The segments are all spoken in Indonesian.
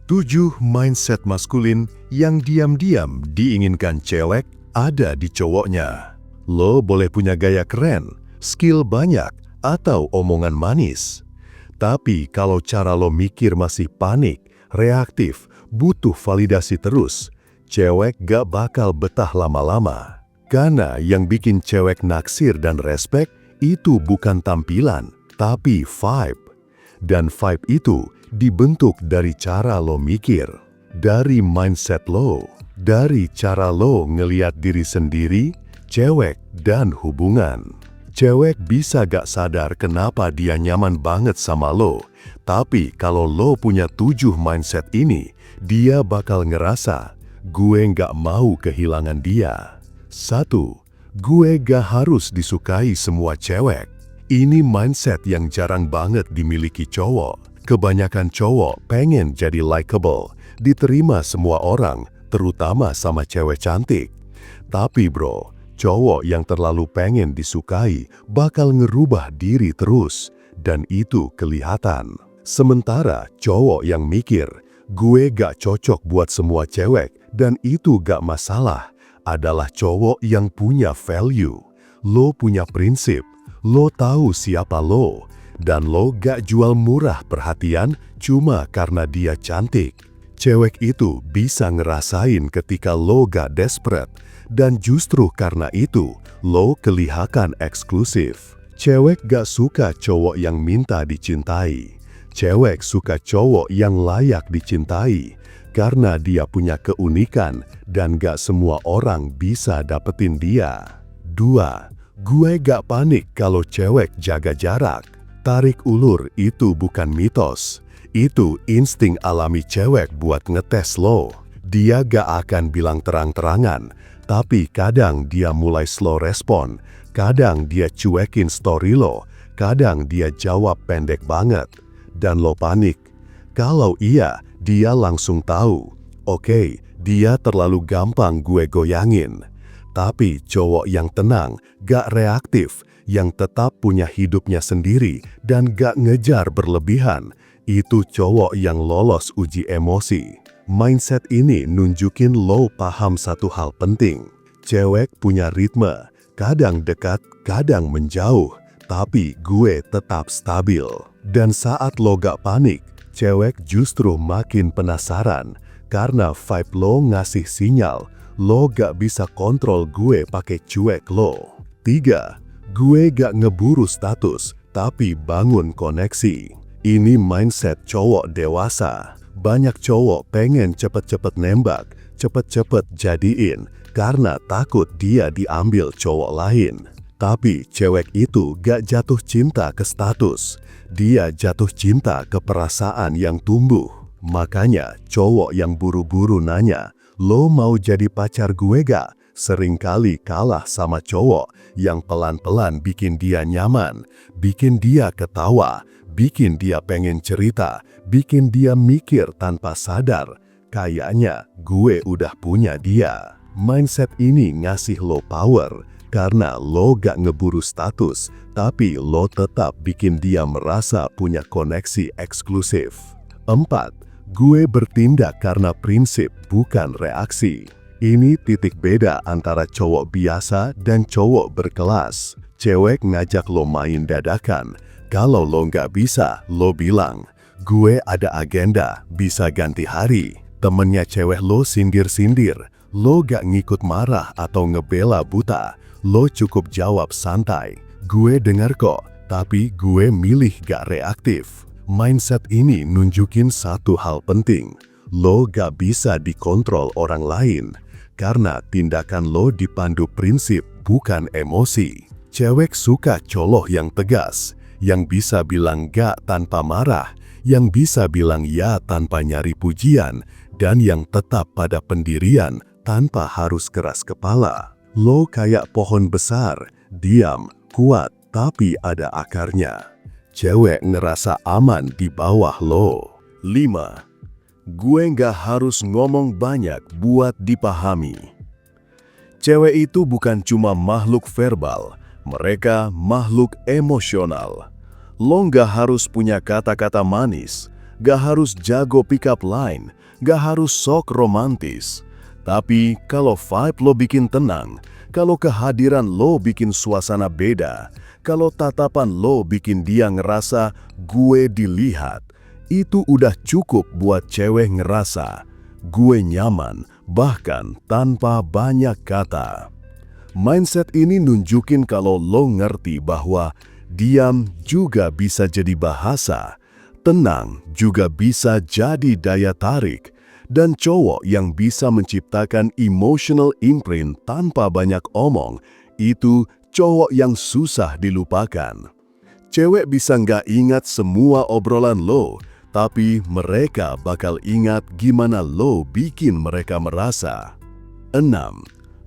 7 mindset maskulin yang diam-diam diinginkan cewek ada di cowoknya. Lo boleh punya gaya keren, skill banyak, atau omongan manis. Tapi kalau cara lo mikir masih panik, reaktif, butuh validasi terus, cewek gak bakal betah lama-lama. Karena yang bikin cewek naksir dan respect itu bukan tampilan, tapi vibe. Dan vibe itu dibentuk dari cara lo mikir, dari mindset lo, dari cara lo ngeliat diri sendiri, cewek, dan hubungan. Cewek bisa gak sadar kenapa dia nyaman banget sama lo, tapi kalau lo punya 7 mindset ini, dia bakal ngerasa, gue gak mau kehilangan dia. 1. Gue gak harus disukai semua cewek. Ini mindset yang jarang banget dimiliki cowok. Kebanyakan cowok pengen jadi likable, diterima semua orang, terutama sama cewek cantik. Tapi bro, cowok yang terlalu pengen disukai bakal ngerubah diri terus, dan itu kelihatan. Sementara cowok yang mikir, gue gak cocok buat semua cewek dan itu gak masalah, adalah cowok yang punya value. Lo punya prinsip, lo tahu siapa lo, dan lo gak jual murah perhatian cuma karena dia cantik. Cewek itu bisa ngerasain ketika lo gak desperate, dan justru karena itu, lo kelihatan eksklusif. Cewek gak suka cowok yang minta dicintai. Cewek suka cowok yang layak dicintai, karena dia punya keunikan dan gak semua orang bisa dapetin dia. 2. Gue gak panik kalau cewek jaga jarak. Tarik ulur itu bukan mitos. Itu insting alami cewek buat ngetes lo. Dia gak akan bilang terang-terangan, tapi kadang dia mulai slow respon, kadang dia cuekin story lo, kadang dia jawab pendek banget. Dan lo panik. Kalau iya, dia langsung tahu, oke, dia terlalu gampang gue goyangin. Tapi cowok yang tenang, gak reaktif, yang tetap punya hidupnya sendiri dan gak ngejar berlebihan, itu cowok yang lolos uji emosi. Mindset ini nunjukin lo paham satu hal penting. Cewek punya ritme, kadang dekat, kadang menjauh, tapi gue tetap stabil. Dan saat lo gak panik, cewek justru makin penasaran, karena vibe lo ngasih sinyal, lo gak bisa kontrol gue pakai cuek lo. 3. Gue gak ngeburu status, tapi bangun koneksi. Ini mindset cowok dewasa. Banyak cowok pengen cepet-cepet nembak, cepet-cepet jadiin, karena takut dia diambil cowok lain. Tapi cewek itu gak jatuh cinta ke status. Dia jatuh cinta ke perasaan yang tumbuh. Makanya cowok yang buru-buru nanya, lo mau jadi pacar gue gak? Seringkali kalah sama cowok yang pelan-pelan bikin dia nyaman, bikin dia ketawa, bikin dia pengen cerita, bikin dia mikir tanpa sadar, kayaknya gue udah punya dia. Mindset ini ngasih lo power, karena lo gak ngeburu status, tapi lo tetap bikin dia merasa punya koneksi eksklusif. 4. Gue bertindak karena prinsip, bukan reaksi. Ini titik beda antara cowok biasa dan cowok berkelas. Cewek ngajak lo main dadakan. Kalau lo nggak bisa, lo bilang, gue ada agenda, bisa ganti hari. Temennya cewek lo sindir-sindir. Lo gak ngikut marah atau ngebela buta. Lo cukup jawab santai. Gue denger kok, tapi gue milih gak reaktif. Mindset ini nunjukin satu hal penting. Lo gak bisa dikontrol orang lain. Karena tindakan lo dipandu prinsip, bukan emosi. Cewek suka cowok yang tegas, yang bisa bilang gak tanpa marah, yang bisa bilang ya tanpa nyari pujian, dan yang tetap pada pendirian tanpa harus keras kepala. Lo kayak pohon besar, diam, kuat, tapi ada akarnya. Cewek ngerasa aman di bawah lo. 5. Gue gak harus ngomong banyak buat dipahami. Cewek itu bukan cuma makhluk verbal, mereka makhluk emosional. Lo gak harus punya kata-kata manis, gak harus jago pick up line, gak harus sok romantis. Tapi kalau vibe lo bikin tenang, kalau kehadiran lo bikin suasana beda, kalau tatapan lo bikin dia ngerasa gue dilihat, itu udah cukup buat cewek ngerasa gue nyaman, bahkan tanpa banyak kata. Mindset ini nunjukin kalau lo ngerti bahwa diam juga bisa jadi bahasa, tenang juga bisa jadi daya tarik, dan cowok yang bisa menciptakan emotional imprint tanpa banyak omong, itu cowok yang susah dilupakan. Cewek bisa nggak ingat semua obrolan lo, tapi mereka bakal ingat gimana lo bikin mereka merasa. 6.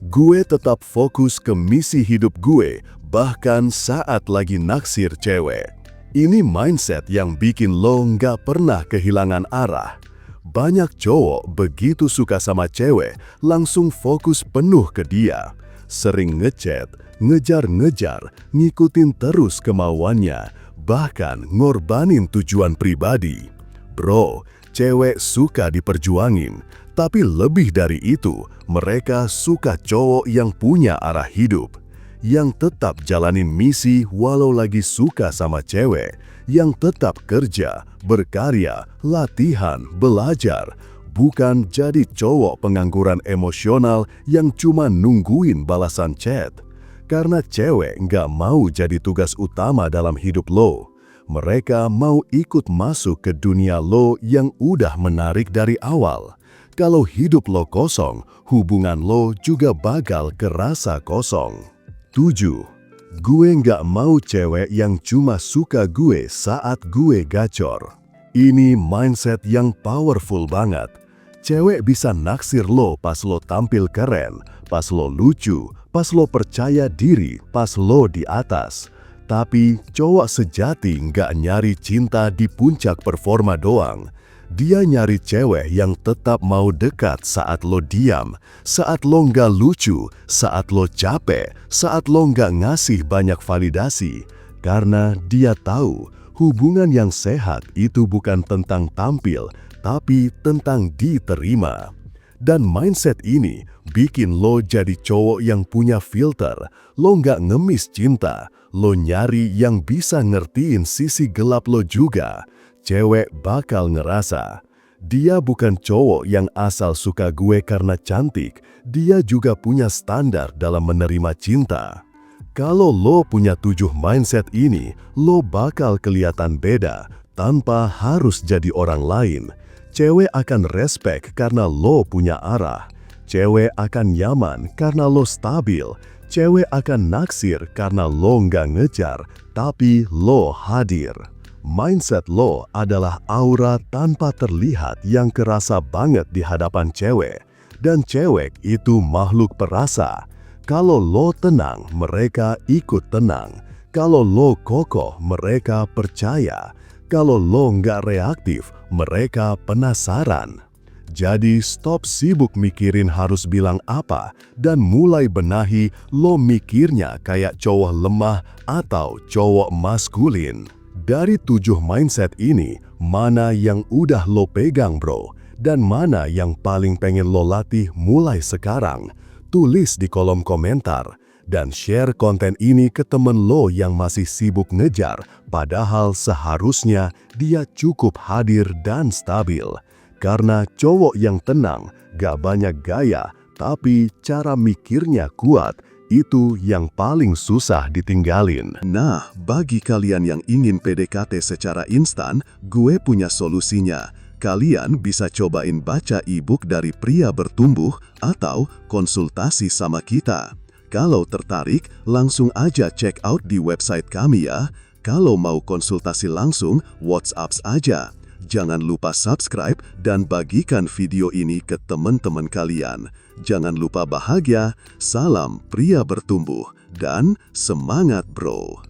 Gue tetap fokus ke misi hidup gue, bahkan saat lagi naksir cewek. Ini mindset yang bikin lo nggak pernah kehilangan arah. Banyak cowok begitu suka sama cewek, langsung fokus penuh ke dia. Sering ngechat, ngejar-ngejar, ngikutin terus kemauannya, bahkan ngorbanin tujuan pribadi. Bro, cewek suka diperjuangin, tapi lebih dari itu, mereka suka cowok yang punya arah hidup, yang tetap jalanin misi walau lagi suka sama cewek, yang tetap kerja, berkarya, latihan, belajar, bukan jadi cowok pengangguran emosional yang cuma nungguin balasan chat. Karena cewek nggak mau jadi tugas utama dalam hidup lo. Mereka mau ikut masuk ke dunia lo yang udah menarik dari awal. Kalau hidup lo kosong, hubungan lo juga bakal kerasa kosong. 7. Gue nggak mau cewek yang cuma suka gue saat gue gacor. Ini mindset yang powerful banget. Cewek bisa naksir lo pas lo tampil keren, pas lo lucu, pas lo percaya diri, pas lo di atas. Tapi cowok sejati nggak nyari cinta di puncak performa doang. Dia nyari cewek yang tetap mau dekat saat lo diam, saat lo nggak lucu, saat lo capek, saat lo nggak ngasih banyak validasi. Karena dia tahu hubungan yang sehat itu bukan tentang tampil, tapi tentang diterima. Dan mindset ini bikin lo jadi cowok yang punya filter. Lo nggak ngemis cinta, lo nyari yang bisa ngertiin sisi gelap lo juga. Cewek bakal ngerasa, dia bukan cowok yang asal suka gue karena cantik, dia juga punya standar dalam menerima cinta. Kalau lo punya 7 mindset ini, lo bakal kelihatan beda tanpa harus jadi orang lain. Cewek akan respect karena lo punya arah. Cewek akan nyaman karena lo stabil. Cewek akan naksir karena lo nggak ngejar, tapi lo hadir. Mindset lo adalah aura tanpa terlihat yang kerasa banget di hadapan cewek. Dan cewek itu makhluk perasa. Kalau lo tenang, mereka ikut tenang. Kalau lo kokoh, mereka percaya. Kalau lo nggak reaktif, mereka penasaran. Jadi stop sibuk mikirin harus bilang apa dan mulai benahi lo mikirnya kayak cowok lemah atau cowok maskulin. Dari 7 mindset ini, mana yang udah lo pegang bro? Dan mana yang paling pengen lo latih mulai sekarang? Tulis di kolom komentar. Dan share konten ini ke temen lo yang masih sibuk ngejar, padahal seharusnya dia cukup hadir dan stabil. Karena cowok yang tenang, gak banyak gaya, tapi cara mikirnya kuat, itu yang paling susah ditinggalin. Nah, bagi kalian yang ingin PDKT secara instan, gue punya solusinya. Kalian bisa cobain baca e-book dari Pria Bertumbuh atau konsultasi sama kita. Kalau tertarik, langsung aja check out di website kami ya. Kalau mau konsultasi langsung, WhatsApp aja. Jangan lupa subscribe dan bagikan video ini ke teman-teman kalian. Jangan lupa bahagia, salam Pria Bertumbuh, dan semangat bro!